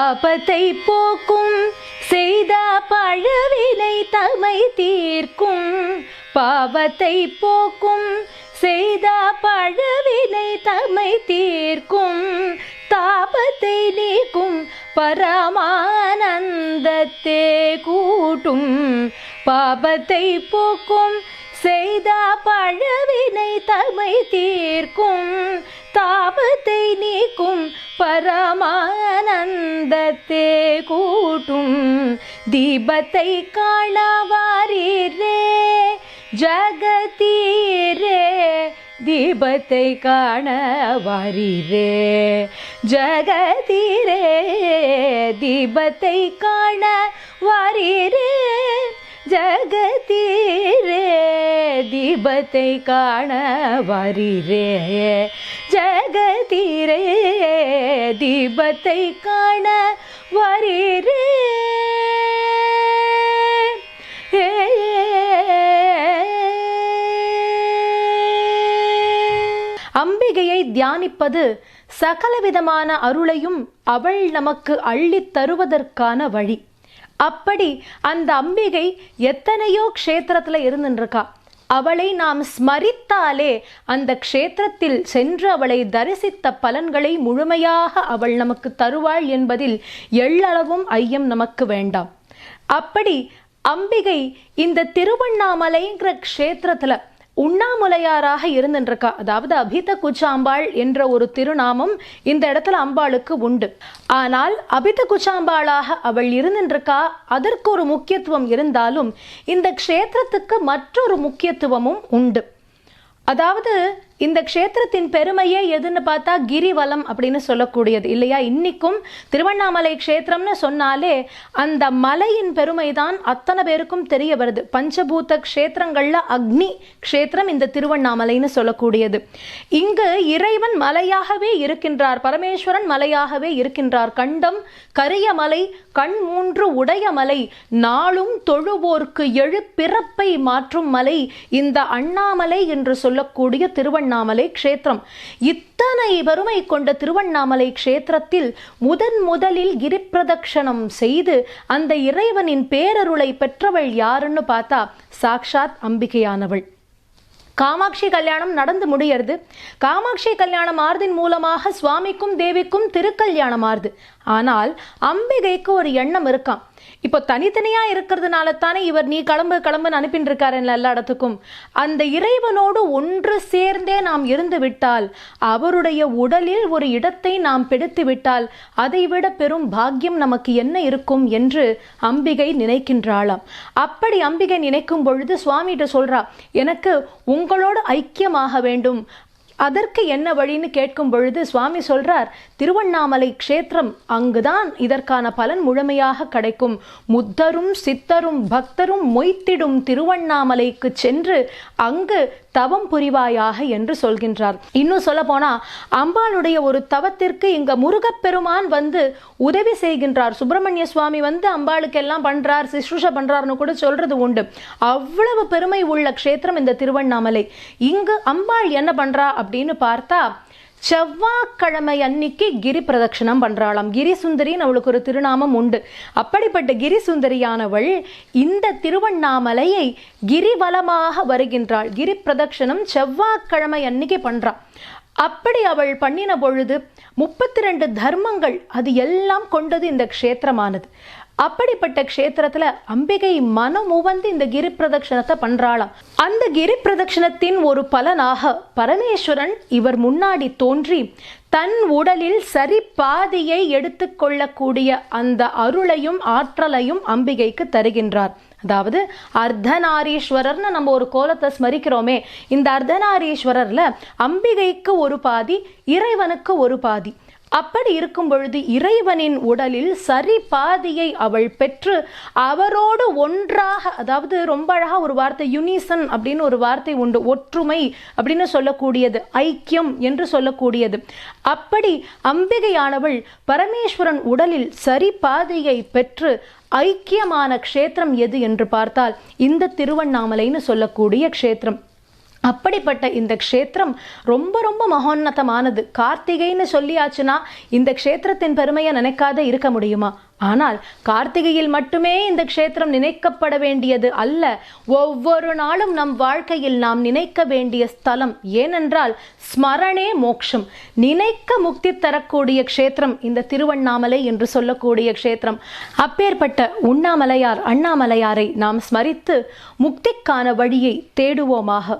பாபத்தை போக்கும் செய்த பழவினை தமை தீர்க்கும். பாவத்தை போக்கும் செய்த பழவினை தமை தீர்க்கும். தாபத்தை நீக்கும் பரமானந்தத்தே கூட்டும். பாபத்தை போக்கும் செய்த பழவினை தமை தீர்க்கும். தாபத்தை நீக்கும் பரமானந்தத்தே கூட்டும். தீபத்தை காண வாரீரே ஜகதீரே. தீபத்தை காண வாரீரே ஜகதீரே. தீபத்தை காண வாரீரே ஜகதீரே. தீபத்தை காண வாரீரே ஜகதீரே. தீபத்தை காண வாரீரே. அம்பிகையை தியானிப்பது சகலவிதமான அருளையும் அவள் நமக்கு அள்ளித் தருவதற்கான வழி. அப்படி அந்த அம்பிகை எத்தனையோ க்ஷேத்திரத்துல இருந்துருக்கா. அவளை நாம் ஸ்மரித்தாலே அந்த க்ஷேத்திரத்தில் சென்று அவளை தரிசித்த பலன்களை முழுமையாக அவள் நமக்கு தருவாள் என்பதில் எள்ளளவும் ஐயம் நமக்கு வேண்டாம். அப்படி அம்பிகை இந்த திருவண்ணாமலைங்கிற க்ஷேத்திரத்துல உண்ணாமுலையாராக இருந்துருக்கா. அதாவது அபித குச்சாம்பாள் என்ற ஒரு திருநாமம் இந்த இடத்துல அம்பாளுக்கு உண்டு. ஆனால் அபித குச்சாம்பாளாக அவள் இருந்துருக்கா. அதற்கு ஒரு முக்கியத்துவம் இருந்தாலும் இந்த க்ஷேத்திரத்துக்கு மற்றொரு முக்கியத்துவமும் உண்டு. அதாவது இந்த க்ஷேத்திரத்தின் பெருமையே எதுன்னு பார்த்தா கிரிவலம் அப்படின்னு சொல்லக்கூடியது இல்லையா. இன்னைக்கும் திருவண்ணாமலை க்ஷேத்திரம்னு சொன்னாலே அந்த மலையின் பெருமை தான் அத்தனை பேருக்கும் தெரிய வருது. பஞ்சபூத க்ஷேத்திரங்கள்ல அக்னி க்ஷேத்திரம் இந்த திருவண்ணாமலைன்னு சொல்லக்கூடியது. இங்கு இறைவன் மலையாகவே இருக்கின்றார், பரமேஸ்வரன் மலையாகவே இருக்கின்றார். கண்டம் கரிய மலை, கண் மூன்று உடைய மலை, நாளும் தொழுவோர்க்கு எழு பிறப்பை மாற்றும் மலை இந்த அண்ணாமலை என்று சொல்லக்கூடிய திருவண்ணாமலை க்ஷேத்திரம். இத்தனை பெருமை கொண்ட திருவண்ணாமலை க்ஷேத்திரத்தில் முதலில் கிரி பிரதட்சணம் செய்து அந்த இறைவனின் பேரருளை பெற்றவள் யாருன்னு பார்த்தா சாக்ஷாத் அம்பிகையானவள். காமாட்சி கல்யாணம் நடந்து முடியறது. காமாட்சி கல்யாணம் ஆறுதின் மூலமாக சுவாமிக்கும் தேவிக்கும் திருக்கல்யாணம் ஆறுது. ஆனால் அம்பிகைக்கு ஒரு எண்ணம் இருக்காம். இப்போ தனித்தனியா இருக்கிறதுனால தானே இவர் நீ கிளம்புன்னு அனுப்பிட்டு இருக்காரு எல்லா இடத்துக்கும். அந்த இறைவனோடு ஒன்று சேர்ந்தே நாம் இருந்து விட்டால், அவருடைய உடலில் ஒரு இடத்தை நாம் பிடித்து விட்டால் அதைவிட பெரும் பாக்கியம் நமக்கு என்ன இருக்கும் என்று அம்பிகை நினைக்கின்றாளாம். அப்படி அம்பிகை நினைக்கும் பொழுது சுவாமிகிட்ட சொல்றா, எனக்கு உங்களோடு ஐக்கியமாக வேண்டும், அதற்கு என்ன வழின்னு கேட்கும் பொழுது சுவாமி சொல்றார், திருவண்ணாமலை க்ஷேத்திரம், அங்குதான் இதற்கான பலன் முழுமையாக கிடைக்கும். முத்தரும் சித்தரும் பக்தரும் மொய்த்திடும் திருவண்ணாமலைக்கு சென்று அங்கு தவம் புரிவாயாக என்று சொல்கின்றார். இன்னும் சொல்ல போனா அம்பாளுடைய ஒரு தவத்திற்கு இங்க முருகப்பெருமான் வந்து உதவி செய்கின்றார். சுப்பிரமணிய சுவாமி வந்து அம்பாளுக்கு எல்லாம் பண்றார், சிஸ்ருஷ பண்றார்னு கூட சொல்றது உண்டு. அவ்வளவு பெருமை உள்ள க்ஷேத்திரம் இந்த திருவண்ணாமலை. இங்கு அம்பாள் என்ன பண்றா அப்படின்னு பார்த்தா, செவ்வாய்க்கிழமை அன்னைக்கு கிரி பிரதட்சணம் பண்றாளாம். கிரி சுந்தரின்னு அவளுக்கு ஒரு திருநாமம் உண்டு. அப்படிப்பட்ட கிரி சுந்தரியானவள் இந்த திருவண்ணாமலையை கிரிவலமாக வருகின்றாள். கிரி பிரதட்சணம் செவ்வாய்க்கிழமை அன்னைக்கு பண்றா. அப்படி அவள் பண்ணின பொழுது 32 தர்மங்கள் அது எல்லாம் கொண்டது இந்த க்ஷேத்திரமானது. அப்படிப்பட்ட க்ஷேத்திரத்துல அம்பிகை மனம் உவந்து இந்த கிரி பிரதட்சணத்தை பண்றாளாம். அந்த கிரி பிரதட்சணத்தின் ஒரு பலனாக பரமேஸ்வரன் இவர் முன்னாடி தோன்றி தன் உடலில் சரி பாதியை எடுத்துக்கொள்ளக்கூடிய அந்த அருளையும் ஆற்றலையும் அம்பிகைக்கு தருகின்றார். அதாவது அர்த்தநாரீஸ்வரர்னு நம்ம ஒரு கோலத்தை ஸ்மரிக்கிறோமே, இந்த அர்த்தநாரீஸ்வரர்ல அம்பிகைக்கு ஒரு பாதி, இறைவனுக்கு ஒரு பாதி. அப்படி இருக்கும் பொழுது இறைவனின் உடலில் சரி பாதியை அவள் பெற்று அவரோடு ஒன்றாக, அதாவது ரொம்ப அழகா ஒரு வார்த்தை யுனிசன் அப்படின்னு ஒரு வார்த்தை உண்டு, ஒற்றுமை அப்படின்னு சொல்லக்கூடியது, ஐக்கியம் என்று சொல்லக்கூடியது. அப்படி அம்பிகையானவள் பரமேஸ்வரன் உடலில் சரி பாதியை பெற்று ஐக்கியமான க்ஷேத்திரம் எது என்று பார்த்தால் இந்த திருவண்ணாமலைன்னு சொல்லக்கூடிய க்ஷேத்திரம். அப்படிப்பட்ட இந்த க்ஷேத்திரம் ரொம்ப ரொம்ப மகோன்னதமானது. கார்த்திகைன்னு சொல்லியாச்சுன்னா இந்த க்ஷேத்திரத்தின் பெருமையை நினைக்காத இருக்க முடியுமா? ஆனால் கார்த்திகையில் மட்டுமே இந்த க்ஷேத்திரம் நினைக்கப்பட வேண்டியது அல்ல, ஒவ்வொரு நாளும் நம் வாழ்க்கையில் நாம் நினைக்க வேண்டிய ஸ்தலம். ஏனென்றால் ஸ்மரணே மோக்ஷம், நினைக்க முக்தி தரக்கூடிய க்ஷேத்திரம் இந்த திருவண்ணாமலை என்று சொல்லக்கூடிய க்ஷேத்திரம். அப்பேற்பட்ட உண்ணாமலையார் அண்ணாமலையாரை நாம் ஸ்மரித்து முக்திக்கான வழியை தேடுவோமாக.